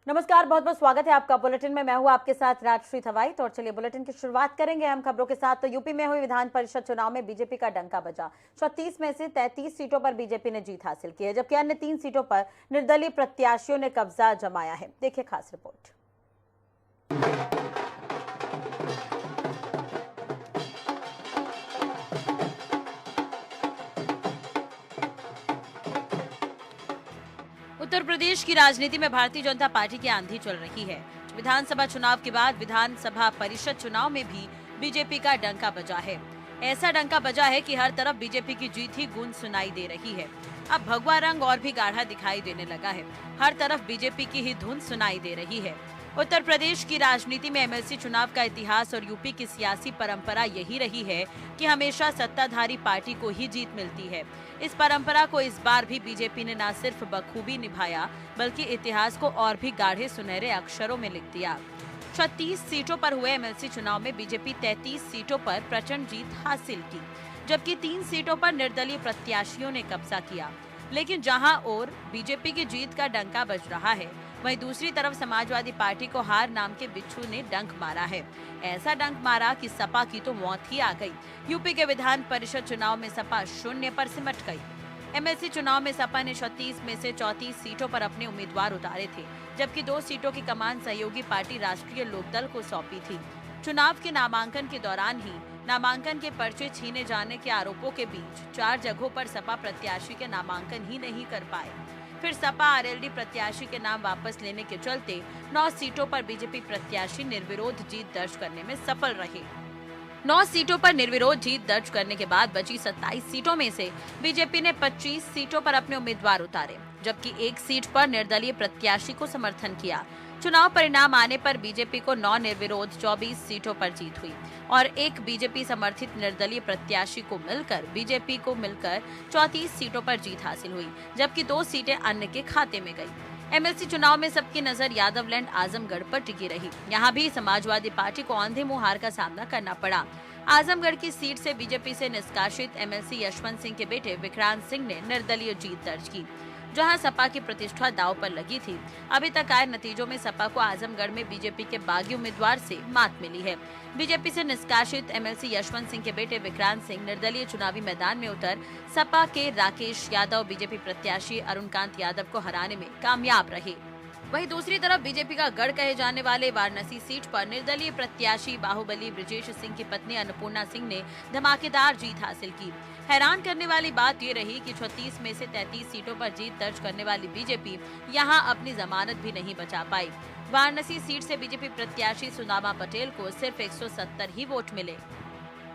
नमस्कार, बहुत बहुत स्वागत है आपका बुलेटिन में। मैं हूं आपके साथ राजश्री थवाइट और चलिए बुलेटिन की शुरुआत करेंगे हम खबरों के साथ। तो यूपी में हुई विधान परिषद चुनाव में बीजेपी का डंका बजा। 36 में से 33 सीटों पर बीजेपी ने जीत हासिल की है, जबकि अन्य 3 सीटों पर निर्दलीय प्रत्याशियों ने कब्जा जमाया है। देखिए खास रिपोर्ट। उत्तर प्रदेश की राजनीति में भारतीय जनता पार्टी की आंधी चल रही है। विधानसभा चुनाव के बाद विधानसभा परिषद चुनाव में भी बीजेपी का डंका बजा है। ऐसा डंका बजा है कि हर तरफ बीजेपी की जीत ही गूंज सुनाई दे रही है। अब भगवा रंग और भी गाढ़ा दिखाई देने लगा है। हर तरफ बीजेपी की ही धुन सुनाई दे रही है। उत्तर प्रदेश की राजनीति में एमएलसी चुनाव का इतिहास और यूपी की सियासी परंपरा यही रही है कि हमेशा सत्ताधारी पार्टी को ही जीत मिलती है। इस परंपरा को इस बार भी बीजेपी ने न सिर्फ बखूबी निभाया, बल्कि इतिहास को और भी गाढ़े सुनहरे अक्षरों में लिख दिया। 36 सीटों पर हुए एमएलसी चुनाव में बीजेपी 33 सीटों पर प्रचंड जीत हासिल की, जबकि 3 सीटों पर निर्दलीय प्रत्याशियों ने कब्जा किया। लेकिन जहां और बीजेपी की जीत का डंका बज रहा है, वहीं दूसरी तरफ समाजवादी पार्टी को हार नाम के बिच्छू ने डंक मारा है। ऐसा डंक मारा कि सपा की तो मौत ही आ गई। यूपी के विधान परिषद चुनाव में सपा शून्य पर सिमट गई। एमएलसी चुनाव में सपा ने 36 में से 34 सीटों पर अपने उम्मीदवार उतारे थे, जबकि 2 सीटों की कमान सहयोगी पार्टी राष्ट्रीय लोकदल को सौंपी थी। चुनाव के नामांकन के दौरान ही नामांकन के पर्चे छीने जाने के आरोपों के बीच 4 जगहों पर सपा प्रत्याशी के नामांकन ही नहीं कर पाए। फिर सपा आरएलडी प्रत्याशी के नाम वापस लेने के चलते 9 सीटों पर बीजेपी प्रत्याशी निर्विरोध जीत दर्ज करने में सफल रहे। 9 सीटों पर निर्विरोध जीत दर्ज करने के बाद बची 27 सीटों में से बीजेपी ने 25 सीटों पर अपने उम्मीदवार उतारे, जबकि 1 सीट पर निर्दलीय प्रत्याशी को समर्थन किया। चुनाव परिणाम आने पर बीजेपी को 9 निर्विरोध 24 सीटों पर जीत हुई और 1 बीजेपी समर्थित निर्दलीय प्रत्याशी को मिलकर 34 सीटों पर जीत हासिल हुई, जबकि 2 सीटें अन्य के खाते में गई। एमएलसी चुनाव में सबकी नजर यादवलैंड आजमगढ़ पर टिकी रही। यहाँ भी समाजवादी पार्टी को अंधे मुंह हार का सामना करना पड़ा। आजमगढ़ की सीट से बीजेपी से निष्कासित एमएलसी यशवंत सिंह के बेटे विक्रांत सिंह ने निर्दलीय जीत दर्ज की, जहां सपा की प्रतिष्ठा दांव पर लगी थी। अभी तक आए नतीजों में सपा को आजमगढ़ में बीजेपी के बागी उम्मीदवार से मात मिली है। बीजेपी से निष्कासित एमएलसी यशवंत सिंह के बेटे विक्रांत सिंह निर्दलीय चुनावी मैदान में उतर सपा के राकेश यादव बीजेपी प्रत्याशी अरुणकांत यादव को हराने में कामयाब रहे। वहीं दूसरी तरफ बीजेपी का गढ़ कहे जाने वाले वाराणसी सीट पर निर्दलीय प्रत्याशी बाहुबली ब्रिजेश सिंह की पत्नी अन्नपूर्णा सिंह ने धमाकेदार जीत हासिल की। हैरान करने वाली बात ये रही कि 36 में से 33 सीटों पर जीत दर्ज करने वाली बीजेपी यहां अपनी जमानत भी नहीं बचा पाई। वाराणसी सीट से बीजेपी प्रत्याशी सुदामा पटेल को सिर्फ 170 ही वोट मिले।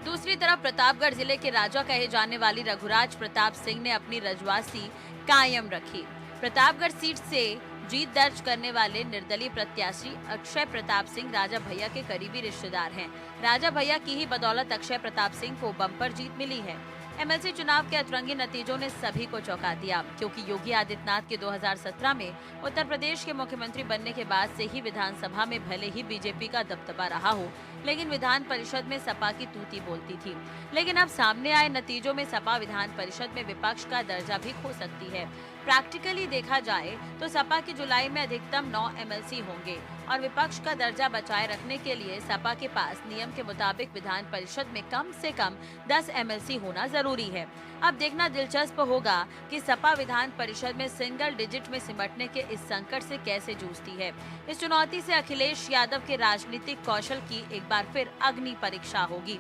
दूसरी तरफ प्रतापगढ़ जिले के राजा कहे जाने वाली रघुराज प्रताप सिंह ने अपनी रजवासी कायम रखी। प्रतापगढ़ सीट से जीत दर्ज करने वाले निर्दलीय प्रत्याशी अक्षय प्रताप सिंह राजा भैया के करीबी रिश्तेदार हैं। राजा भैया की ही बदौलत अक्षय प्रताप सिंह को बम्पर जीत मिली है। एमएलसी चुनाव के अतरंगी नतीजों ने सभी को चौंका दिया, क्योंकि योगी आदित्यनाथ के 2017 में उत्तर प्रदेश के मुख्यमंत्री बनने के बाद से ही विधानसभा में भले ही बीजेपी का दबदबा रहा हो, लेकिन विधान परिषद में सपा की तूती बोलती थी। लेकिन अब सामने आए नतीजों में सपा विधान परिषद में विपक्ष का दर्जा भी खो सकती है। प्रैक्टिकली देखा जाए तो सपा की जुलाई में अधिकतम 9 एमएलसी होंगे और विपक्ष का दर्जा बचाए रखने के लिए सपा के पास नियम के मुताबिक विधान परिषद में कम से कम 10 एमएलसी होना जरूरी है। अब देखना दिलचस्प होगा कि सपा विधान परिषद में सिंगल डिजिट में सिमटने के इस संकट से कैसे जूझती है। इस चुनौती से अखिलेश यादव के राजनीतिक कौशल की एक बार फिर अग्नि परीक्षा होगी।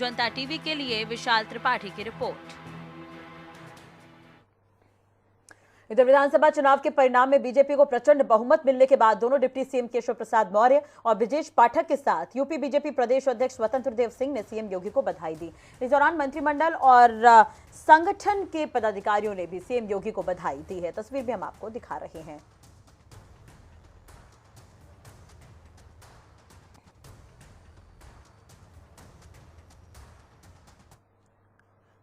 जनता टीवी के लिए विशाल त्रिपाठी की रिपोर्ट। इधर विधानसभा चुनाव के परिणाम में बीजेपी को प्रचंड बहुमत मिलने के बाद दोनों डिप्टी सीएम केशव प्रसाद मौर्य और ब्रजेश पाठक के साथ यूपी बीजेपी प्रदेश अध्यक्ष स्वतंत्र देव सिंह ने सीएम योगी को बधाई दी। इस दौरान मंत्रिमंडल और संगठन के पदाधिकारियों ने भी सीएम योगी को बधाई दी है। तस्वीर भी हम आपको दिखा रहे हैं।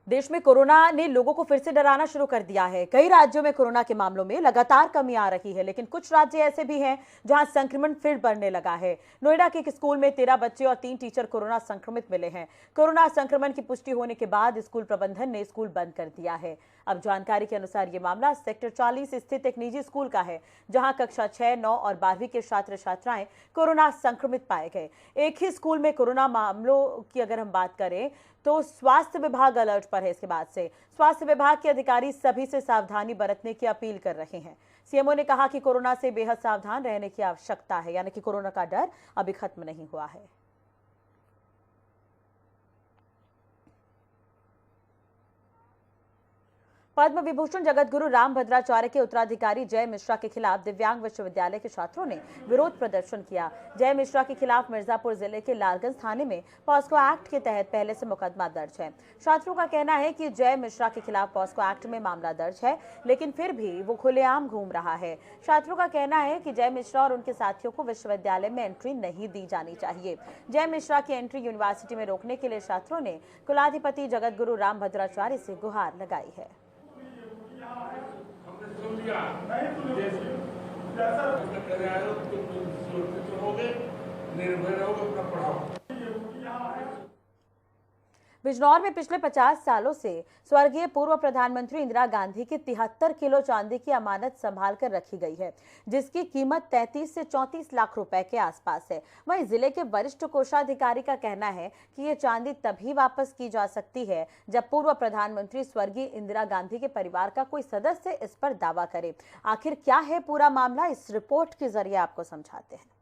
देश में कोरोना ने लोगों को फिर से डराना शुरू कर दिया है। कई राज्यों में कोरोना के मामलों में लगातार कमी आ रही है, लेकिन कुछ राज्य ऐसे भी हैं जहां संक्रमण फिर बढ़ने लगा है। नोएडा के एक स्कूल में 13 बच्चे और 3 टीचर कोरोना संक्रमित मिले हैं। कोरोना संक्रमण की पुष्टि होने के बाद स्कूल प्रबंधन ने स्कूल बंद कर दिया है। अब जानकारी के अनुसार ये मामला सेक्टर 40 स्थित एक निजी स्कूल का है, जहां कक्षा 6, 9 और 12वीं के छात्र छात्राएं कोरोना संक्रमित पाए गए। एक ही स्कूल में कोरोना मामलों की अगर हम बात करें तो स्वास्थ्य विभाग अलर्ट पर है। इसके बाद से स्वास्थ्य विभाग के अधिकारी सभी से सावधानी बरतने की अपील कर रहे हैं। सीएमओ ने कहा कि कोरोना से बेहद सावधान रहने की आवश्यकता है, यानी कि कोरोना का डर अभी खत्म नहीं हुआ है। पद्म विभूषण जगतगुरु रामभद्राचार्य के उत्तराधिकारी जय मिश्रा के खिलाफ दिव्यांग विश्वविद्यालय के छात्रों ने विरोध प्रदर्शन किया। जय मिश्रा के खिलाफ मिर्जापुर जिले के लालगंज थाने में पॉस्को एक्ट के तहत पहले से मुकदमा दर्ज है। छात्रों का कहना है कि जय मिश्रा के खिलाफ पॉस्को एक्ट में मामला दर्ज है, लेकिन फिर भी वो खुलेआम घूम रहा है। छात्रों का कहना है कि जय मिश्रा और उनके साथियों को विश्वविद्यालय में एंट्री नहीं दी जानी चाहिए। जय मिश्रा की एंट्री यूनिवर्सिटी में रोकने के लिए छात्रों ने कुलाधिपति जगतगुरु रामभद्राचार्य से गुहार लगाई है। बिजनौर में पिछले 50 सालों से स्वर्गीय पूर्व प्रधानमंत्री इंदिरा गांधी की 73 किलो चांदी की अमानत संभाल कर रखी गई है, जिसकी कीमत 33 से 34 लाख रुपए के आसपास है। वहीं जिले के वरिष्ठ कोषाधिकारी का कहना है कि ये चांदी तभी वापस की जा सकती है जब पूर्व प्रधानमंत्री स्वर्गीय इंदिरा गांधी के परिवार का कोई सदस्य इस पर दावा करे। आखिर क्या है पूरा मामला, इस रिपोर्ट के जरिए आपको समझाते हैं।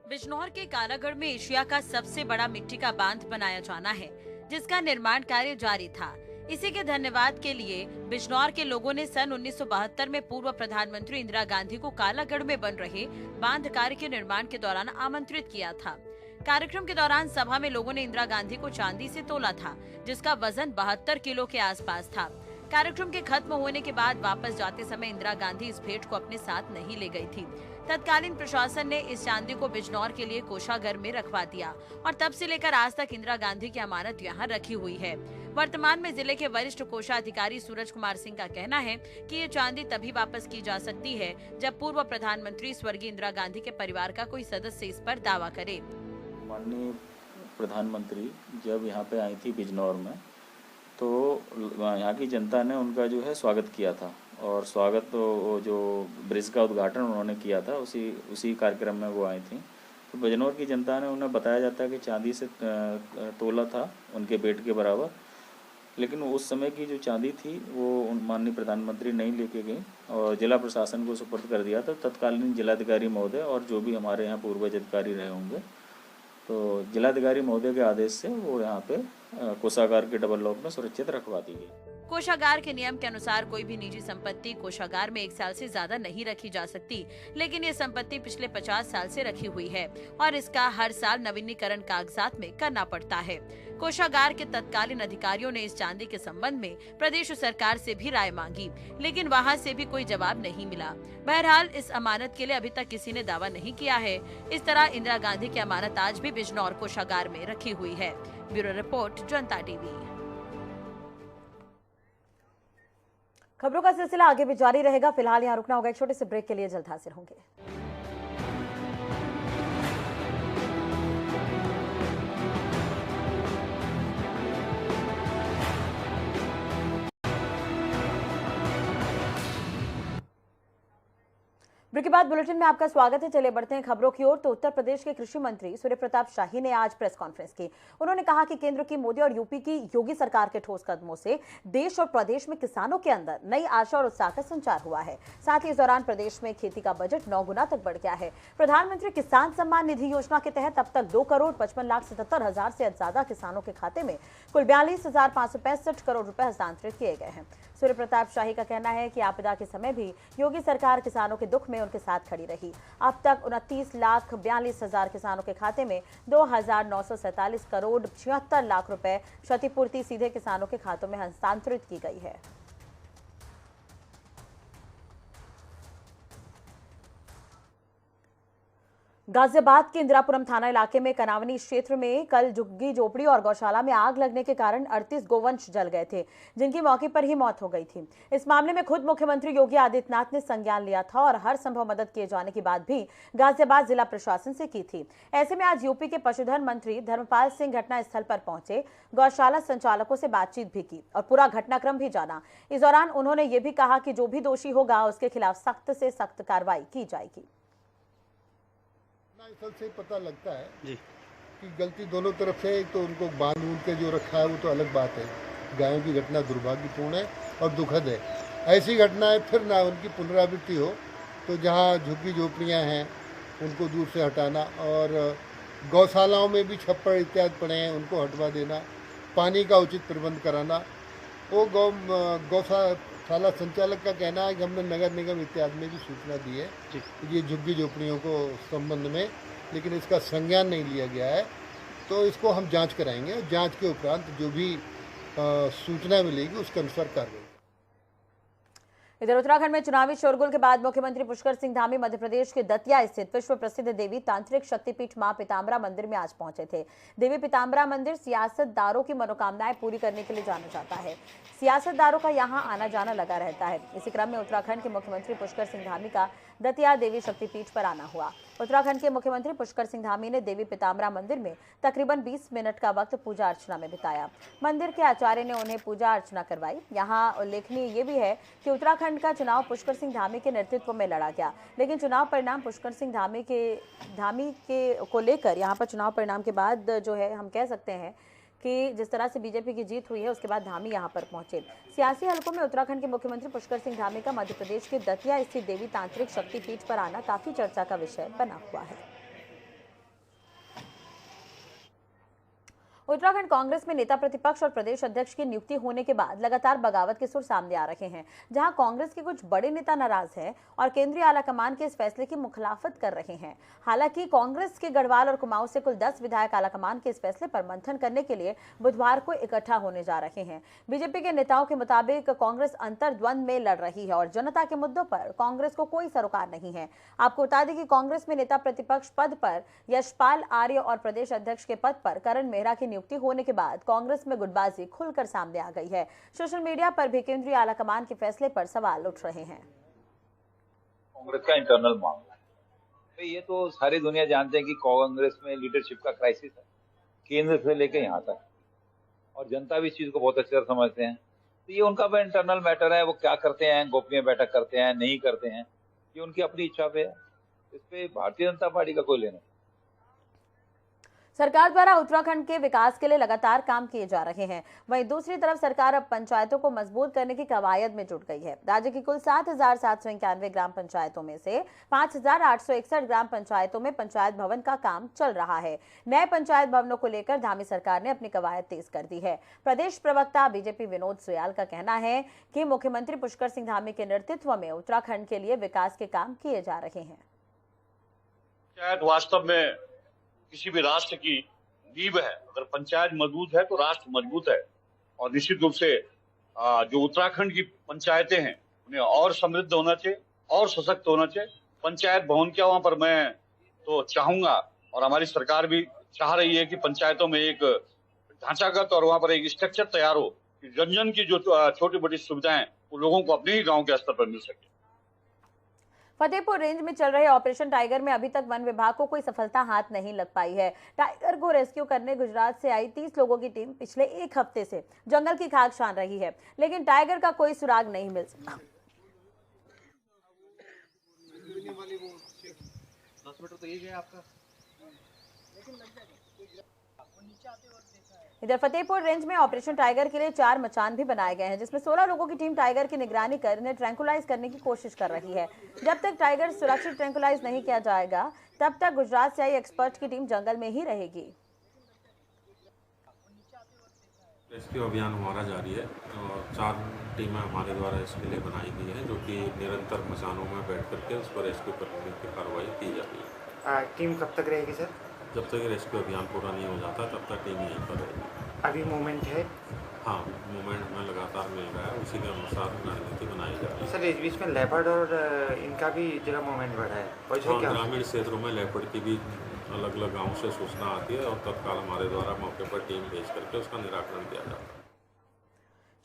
बिजनौर के कालागढ़ में एशिया का सबसे बड़ा मिट्टी का बांध बनाया जाना है, जिसका निर्माण कार्य जारी था। इसी के धन्यवाद के लिए बिजनौर के लोगों ने सन 1972 में पूर्व प्रधानमंत्री इंदिरा गांधी को कालागढ़ में बन रहे बांध कार्य के निर्माण के दौरान आमंत्रित किया था। कार्यक्रम के दौरान सभा में लोगों ने इंदिरा गांधी को चांदी से तोला था, जिसका वजन 72 किलो के आसपास था। कार्यक्रम के खत्म होने के बाद वापस जाते समय इंदिरा गांधी इस भेंट को अपने साथ नहीं ले गई थी। तत्कालीन प्रशासन ने इस चांदी को बिजनौर के लिए कोषागार में रखवा दिया और तब से लेकर आज तक इंदिरा गांधी की अमानत यहाँ रखी हुई है। वर्तमान में जिले के वरिष्ठ कोषाधिकारी सूरज कुमार सिंह का कहना है कि ये चांदी तभी वापस की जा सकती है जब पूर्व प्रधानमंत्री स्वर्गीय इंदिरा गांधी के परिवार का कोई सदस्य इस पर दावा करे। माननीय प्रधानमंत्री जब यहाँ पे आई थी बिजनौर में, तो यहाँ की जनता ने उनका जो है स्वागत किया था और स्वागत तो जो ब्रिज का उद्घाटन उन्होंने किया था उसी कार्यक्रम में वो आई थी। तो बिजनौर की जनता ने उन्हें बताया जाता है कि चांदी से तोला था उनके पेट के बराबर, लेकिन उस समय की जो चांदी थी वो माननीय प्रधानमंत्री नहीं लेके गई और जिला प्रशासन को सुपुर्द कर दिया था। तत्कालीन जिलाधिकारी महोदय और जो भी हमारे यहाँ पूर्वज अधिकारी रहे होंगे, तो जिलाधिकारी महोदय के आदेश से वो यहाँ पे कोषागार के डबल लॉक में सुरक्षित रखवा दी गई। कोषागार के नियम के अनुसार कोई भी निजी संपत्ति कोषागार में 1 साल से ज्यादा नहीं रखी जा सकती, लेकिन ये संपत्ति पिछले 50 साल से रखी हुई है और इसका हर साल नवीनीकरण कागजात में करना पड़ता है। कोषागार के तत्कालीन अधिकारियों ने इस चांदी के संबंध में प्रदेश सरकार से भी राय मांगी, लेकिन वहां से भी कोई जवाब नहीं मिला। बहरहाल इस अमानत के लिए अभी तक किसी ने दावा नहीं किया है। इस तरह इंदिरा गांधी की अमानत आज भी बिजनौर कोषागार में रखी हुई है। ब्यूरो रिपोर्ट, जनता टीवी। खबरों का सिलसिला आगे भी जारी रहेगा। फिलहाल यहाँ रुकना होगा एक छोटे से ब्रेक के लिए, जल्द हाजिर होंगे। ब्रेक के बाद बुलेटिन में आपका स्वागत है। चलिए बढ़ते हैं खबरों की ओर। तो उत्तर प्रदेश के कृषि मंत्री सूर्य प्रताप शाही ने आज प्रेस कॉन्फ्रेंस की। उन्होंने कहा कि केंद्र की मोदी और यूपी की योगी सरकार के ठोस कदमों से देश और प्रदेश में किसानों के अंदर नई आशा और उत्साह का संचार हुआ है। साथ ही इस दौरान प्रदेश में खेती का बजट 9 गुना तक बढ़ गया है। प्रधानमंत्री किसान सम्मान निधि योजना के तहत अब तक 2,55,77,000 से ज्यादा किसानों के खाते में कुल 42,565 करोड़ रुपए हस्तांतरित किए गए हैं। सूर्य प्रताप शाही का कहना है कि आपदा के समय भी योगी सरकार किसानों के दुख में उनके साथ खड़ी रही। अब तक 29,42,000 किसानों के खाते में 2,947 करोड़ 76 लाख रुपए क्षतिपूर्ति सीधे किसानों के खातों में हस्तांतरित की गई है। गाजियाबाद के इंदिरापुरम थाना इलाके में कनावनी क्षेत्र में कल झुग्गी झोपड़ी और गौशाला में आग लगने के कारण 38 गोवंश जल गए थे, जिनकी मौके पर ही मौत हो गई थी। इस मामले में खुद मुख्यमंत्री योगी आदित्यनाथ ने संज्ञान लिया था और हर संभव मदद किए जाने की बात भी गाजियाबाद जिला प्रशासन से की थी। ऐसे में आज यूपी के पशुधन मंत्री धर्मपाल सिंह घटनास्थल पर पहुंचे, गौशाला संचालकों से बातचीत भी की और पूरा घटनाक्रम भी जाना। इस दौरान उन्होंने ये भी कहा कि जो भी दोषी होगा उसके खिलाफ सख्त से सख्त कार्रवाई की जाएगी। स्थल से पता लगता है जी कि गलती दोनों तरफ से, तो उनको बांध बूंद के जो रखा है वो तो अलग बात है। गायों की घटना दुर्भाग्यपूर्ण है और दुखद है। ऐसी घटनाएं फिर ना उनकी पुनरावृत्ति हो, तो जहां झुग्गी झोपड़ियां हैं उनको दूर से हटाना और गौशालाओं में भी छप्पर इत्यादि पड़े हैं उनको हटवा देना, पानी का उचित प्रबंध कराना। वो गौशाला संचालक का कहना है कि हमने नगर निगम इत्यादि में भी सूचना दी है ये झुग्गी झोपड़ियों को संबंध में, लेकिन इसका संज्ञान नहीं लिया गया है। तो इसको हम जांच कराएंगे और जांच के उपरांत जो भी सूचना मिलेगी उसके अनुसार कार्रवाई। इधर उत्तराखंड में चुनावी शोरगुल के बाद मुख्यमंत्री पुष्कर सिंह धामी मध्य प्रदेश के दतिया स्थित विश्व प्रसिद्ध देवी तांत्रिक शक्तिपीठ मां पीताम्बरा मंदिर में आज पहुंचे थे। देवी पीताम्बरा मंदिर सियासतदारों की मनोकामनाएं पूरी करने के लिए जाना जाता है। सियासतदारों का यहां आना जाना लगा रहता है। इसी क्रम में उत्तराखंड के मुख्यमंत्री पुष्कर सिंह धामी का दतिया देवी शक्तिपीठ पर आना हुआ। उत्तराखंड के मुख्यमंत्री पुष्कर सिंह धामी ने देवी पीताम्बरा मंदिर में तकरीबन 20 मिनट का वक्त पूजा अर्चना में बिताया। मंदिर के आचार्य ने उन्हें पूजा अर्चना करवाई। यहाँ उल्लेखनीय ये भी है कि उत्तराखंड का चुनाव पुष्कर सिंह धामी के नेतृत्व में लड़ा गया, लेकिन चुनाव परिणाम पुष्कर सिंह धामी को लेकर यहाँ पर चुनाव परिणाम के बाद जो है हम कह सकते हैं कि जिस तरह से बीजेपी की जीत हुई है उसके बाद धामी यहां पर पहुंचे। सियासी हलकों में उत्तराखंड के मुख्यमंत्री पुष्कर सिंह धामी का मध्य प्रदेश के दतिया स्थित देवी तांत्रिक शक्तिपीठ पर आना काफी चर्चा का विषय बना हुआ है। उत्तराखंड कांग्रेस में नेता प्रतिपक्ष और प्रदेश अध्यक्ष की नियुक्ति होने के बाद लगातार बगावत के सुर सामने आ रहे हैं, जहां कांग्रेस के कुछ बड़े नेता नाराज हैं और केंद्रीय आलाकमान के इस फैसले की मुखालफत कर रहे हैं। हालांकि कांग्रेस के गढ़वाल और कुमाऊं से कुल 10 विधायक आलाकमान के इस फैसले पर मंथन करने के लिए बुधवार को इकट्ठा होने जा रहे हैं। बीजेपी के नेताओं के मुताबिक कांग्रेस अंतर्द्वंद में लड़ रही है और जनता के मुद्दों पर कांग्रेस को कोई सरोकार नहीं है। आपको बता दें कि कांग्रेस में नेता प्रतिपक्ष पद पर यशपाल आर्य और प्रदेश अध्यक्ष के पद पर करण मेहरा की नियुक्ति होने के बाद कांग्रेस में गुटबाजी खुलकर सामने आ गई है। सोशल मीडिया पर भी केंद्रीय आलाकमान के फैसले पर सवाल उठ रहे हैं। कांग्रेस का इंटरनल मामला है, ये तो सारी दुनिया जानते हैं कि कांग्रेस में लीडरशिप का क्राइसिस है, केंद्र से लेकर यहाँ तक, और जनता भी इस चीज को बहुत अच्छे से समझते हैं। तो ये उनका भी इंटरनल मैटर है, वो क्या करते हैं, गोपनीय बैठक करते हैं नहीं करते हैं, ये उनकी अपनी इच्छा पे है। इस पे भारतीय जनता पार्टी का कोई लेना। सरकार द्वारा उत्तराखंड के विकास के लिए लगातार काम किए जा रहे हैं। वहीं दूसरी तरफ सरकार अब पंचायतों को मजबूत करने की कवायद में जुट गई है। राज्य की कुल 7,791 ग्राम पंचायतों में से 5,861 ग्राम पंचायतों में पंचायत भवन का काम चल रहा है। नए पंचायत भवनों को लेकर धामी सरकार ने अपनी कवायद तेज कर दी है। प्रदेश प्रवक्ता बीजेपी विनोद सुयाल का कहना है कि मुख्यमंत्री पुष्कर सिंह धामी के नेतृत्व में उत्तराखंड के लिए विकास के काम किए जा रहे हैं। पंचायत वास्तव में किसी भी राष्ट्र की नींव है। अगर पंचायत मजबूत है तो राष्ट्र मजबूत है। और निश्चित रूप से जो उत्तराखंड की पंचायतें हैं उन्हें और समृद्ध होना चाहिए और सशक्त होना चाहिए। पंचायत भवन क्या वहां पर मैं तो चाहूंगा और हमारी सरकार भी चाह रही है कि पंचायतों में एक ढांचागत और वहां पर एक स्ट्रक्चर तैयार हो कि जन जन की जो छोटी बड़ी सुविधाएं वो लोगों को अपने ही गाँव के स्तर पर मिल सके। फतेहपुर रेंज में चल रहे ऑपरेशन टाइगर में अभी तक वन विभाग को कोई सफलता हाथ नहीं लग पाई है। टाइगर को रेस्क्यू करने गुजरात से आई 30 लोगों की टीम पिछले एक हफ्ते से जंगल की खाक छान रही है, लेकिन टाइगर का कोई सुराग नहीं मिल सका। इधर फतेहपुर रेंज में ऑपरेशन टाइगर के लिए 4 मचान भी बनाए गए हैं, जिसमें 16 लोगों की टीम टाइगर की निगरानी कर इन्हें ट्रैंकुलाइज करने की कोशिश कर रही है। जब तक टाइगर सुरक्षित ट्रैंकुलाइज नहीं किया जाएगा तब तक गुजरात से आई एक्सपर्ट की टीम जंगल में ही रहेगी। रेस्क्यू अभियान हमारा जारी है और 4 टीमें हमारे द्वारा इसके लिए बनाई गई है, जो कि निरंतर मचानों में बैठ करके उस पर रेस्क्यू करने की कार्रवाई की जाती है। टीम कब तक रहेगी सर? जब तक रेस्क्यू अभियान पूरा नहीं हो जाता तब तक टीम यहीं पर रहेगी। अभी मूवमेंट है? हाँ, मूवमेंट में लगातार मिल रहा है, उसी के अनुसार रणनीति बनाई जा रही है। सर, इस बीच में लेपर्ड और इनका भी जरा मूवमेंट बढ़ा है, वैसे हाँ, क्या? ग्रामीण क्षेत्रों में लेपर्ड की भी अलग अलग गाँव से सूचना आती है और तत्काल हमारे द्वारा मौके पर टीम भेज करके उसका निराकरण किया जाता है।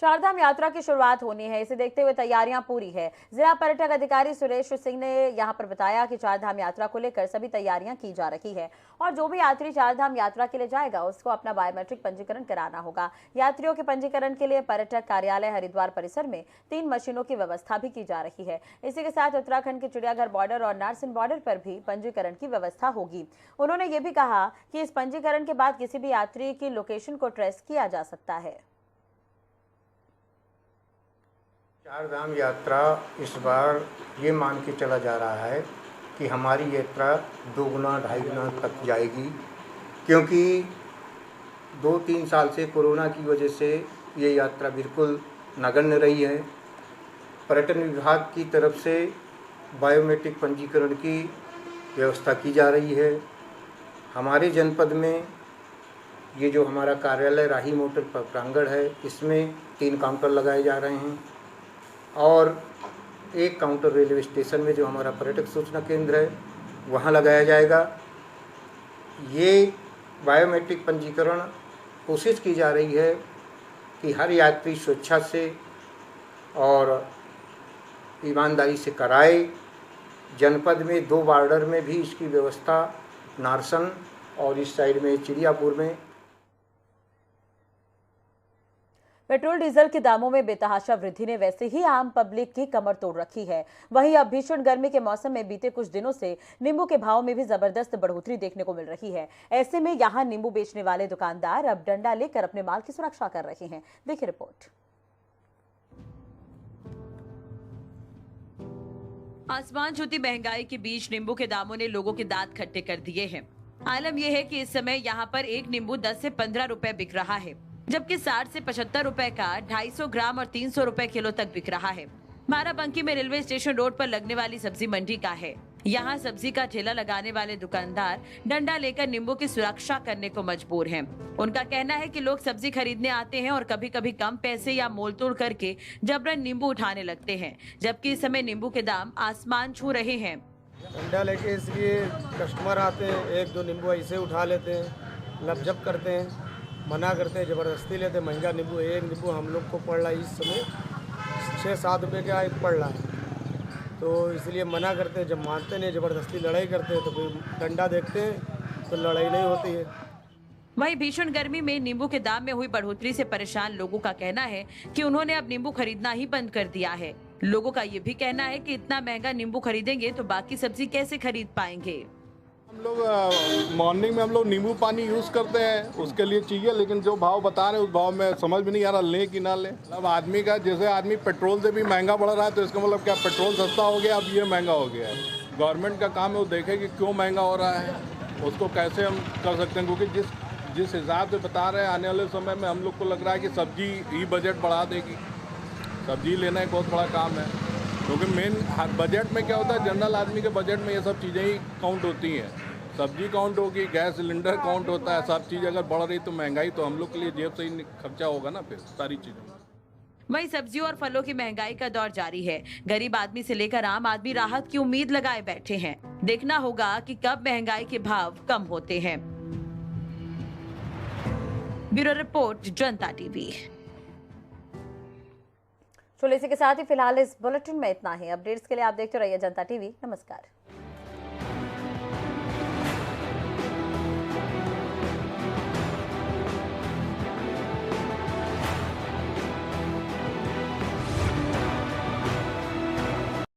चारधाम यात्रा की शुरुआत होनी है, इसे देखते हुए तैयारियां पूरी है। जिला पर्यटक अधिकारी सुरेश सिंह ने यहां पर बताया कि चारधाम यात्रा को लेकर सभी तैयारियां की जा रही है और जो भी यात्री चारधाम यात्रा के लिए जाएगा उसको अपना बायोमेट्रिक पंजीकरण कराना होगा। यात्रियों के पंजीकरण के लिए पर्यटक कार्यालय हरिद्वार परिसर में 3 मशीनों की व्यवस्था भी की जा रही है। इसी के साथ उत्तराखंड के चिड़ियाघर बॉर्डर और नारसिन बॉर्डर पर भी पंजीकरण की व्यवस्था होगी। उन्होंने ये भी कहा कि इस पंजीकरण के बाद किसी भी यात्री की लोकेशन को ट्रेस किया जा सकता है। चारधाम यात्रा इस बार ये मान के चला जा रहा है कि हमारी यात्रा 2 गुना 2.5 गुना तक जाएगी, क्योंकि 2-3 साल से कोरोना की वजह से ये यात्रा बिल्कुल नगण्य रही है। पर्यटन विभाग की तरफ से बायोमेट्रिक पंजीकरण की व्यवस्था की जा रही है। हमारे जनपद में ये जो हमारा कार्यालय राही मोटर प्रांगण है, इसमें 3 काउंटर लगाए जा रहे हैं और 1 काउंटर रेलवे स्टेशन में जो हमारा पर्यटक सूचना केंद्र है वहाँ लगाया जाएगा। ये बायोमेट्रिक पंजीकरण कोशिश की जा रही है कि हर यात्री स्वेच्छा से और ईमानदारी से कराए। जनपद में 2 बॉर्डर में भी इसकी व्यवस्था, नारसन और इस साइड में चिड़ियापुर में। पेट्रोल डीजल के दामों में बेतहाशा वृद्धि ने वैसे ही आम पब्लिक की कमर तोड़ रखी है। वहीं अब भीषण गर्मी के मौसम में बीते कुछ दिनों से नींबू के भाव में भी जबरदस्त बढ़ोतरी देखने को मिल रही है। ऐसे में यहां नींबू बेचने वाले दुकानदार अब डंडा लेकर अपने माल की सुरक्षा कर रहे हैं। देखिए रिपोर्ट। आसमान छूती महंगाई के बीच नींबू के दामों ने लोगों के दांत खट्टे कर दिए हैं। आलम यह है कि इस समय यहां पर एक नींबू 10 से 15 रुपए बिक रहा है, जबकि 60 से 75 रुपए का 250 ग्राम और 300 रुपए किलो तक बिक रहा है। बाराबंकी में रेलवे स्टेशन रोड पर लगने वाली सब्जी मंडी का है। यहाँ सब्जी का ठेला लगाने वाले दुकानदार डंडा लेकर नींबू की सुरक्षा करने को मजबूर हैं। उनका कहना है कि लोग सब्जी खरीदने आते हैं और कभी कभी कम पैसे या मोलतोड़ करके जबरन नींबू उठाने लगते हैं, जबकि इस समय नींबू के दाम आसमान छू रहे हैं। डंडा लेके इसलिए कस्टमर आते हैं, 1-2 नींबू ऐसे उठा लेते हैं, लपजप करते हैं, मना करते हैं, ज़बरदस्ती लेते हैं। महंगा नींबू, एक नींबू हम लोग को पड़ रहा है इस समय 6-7 रुपये का एक पड़ रहा है, तो इसलिए मना करते हैं। जब मानते नहीं, ज़बरदस्ती लड़ाई करते हैं, तो फिर डंडा देखते हैं तो लड़ाई नहीं होती है। वहीं भीषण गर्मी में नींबू के दाम में हुई बढ़ोतरी से परेशान लोगों का कहना है कि उन्होंने अब नींबू खरीदना ही बंद कर दिया है। लोगों का ये भी कहना है कि इतना महंगा नींबू खरीदेंगे तो बाकी सब्जी कैसे खरीद पाएंगे। हम लोग मॉर्निंग में हम लोग नींबू पानी यूज़ करते हैं, उसके लिए चाहिए, लेकिन जो भाव बता रहे हैं उस भाव में समझ में नहीं आ रहा लें कि ना लें। मतलब आदमी का, जैसे आदमी पेट्रोल से भी महंगा बढ़ रहा है, तो इसका मतलब क्या पेट्रोल सस्ता हो गया, अब ये महंगा हो गया है। गवर्नमेंट का काम है वो देखे कि क्यों महंगा हो रहा है, उसको कैसे हम कर सकते हैं, क्योंकि जिस हिसाब से बता रहे हैं आने वाले समय में हम लोग को लग रहा है कि सब्जी ही बजट बढ़ा देगी। सब्जी लेना एक बहुत बड़ा काम है, क्योंकि मेन बजट में क्या होता है, जनरल आदमी के बजट में ये सब चीज़ें ही काउंट होती हैं। सब्जी काउंट होगी, गैस सिलेंडर काउंट होता है, सब चीज़ अगर बढ़ रही तो महंगाई तो हम लोग के लिए जेब से ही खर्चा होगा ना, फिर सारी चीज़ों। वहीं सब्जियों और फलों की महंगाई का दौर जारी है। गरीब आदमी से लेकर आम आदमी राहत की उम्मीद लगाए बैठे हैं। देखना होगा कि कब महंगाई के भाव कम होते हैं। ब्यूरो रिपोर्ट, जनता टीवी। चलो इसी के साथ ही फिलहाल इस बुलेटिन में इतना ही। अपडेट्स के लिए आप देखते रहिए जनता टीवी। नमस्कार।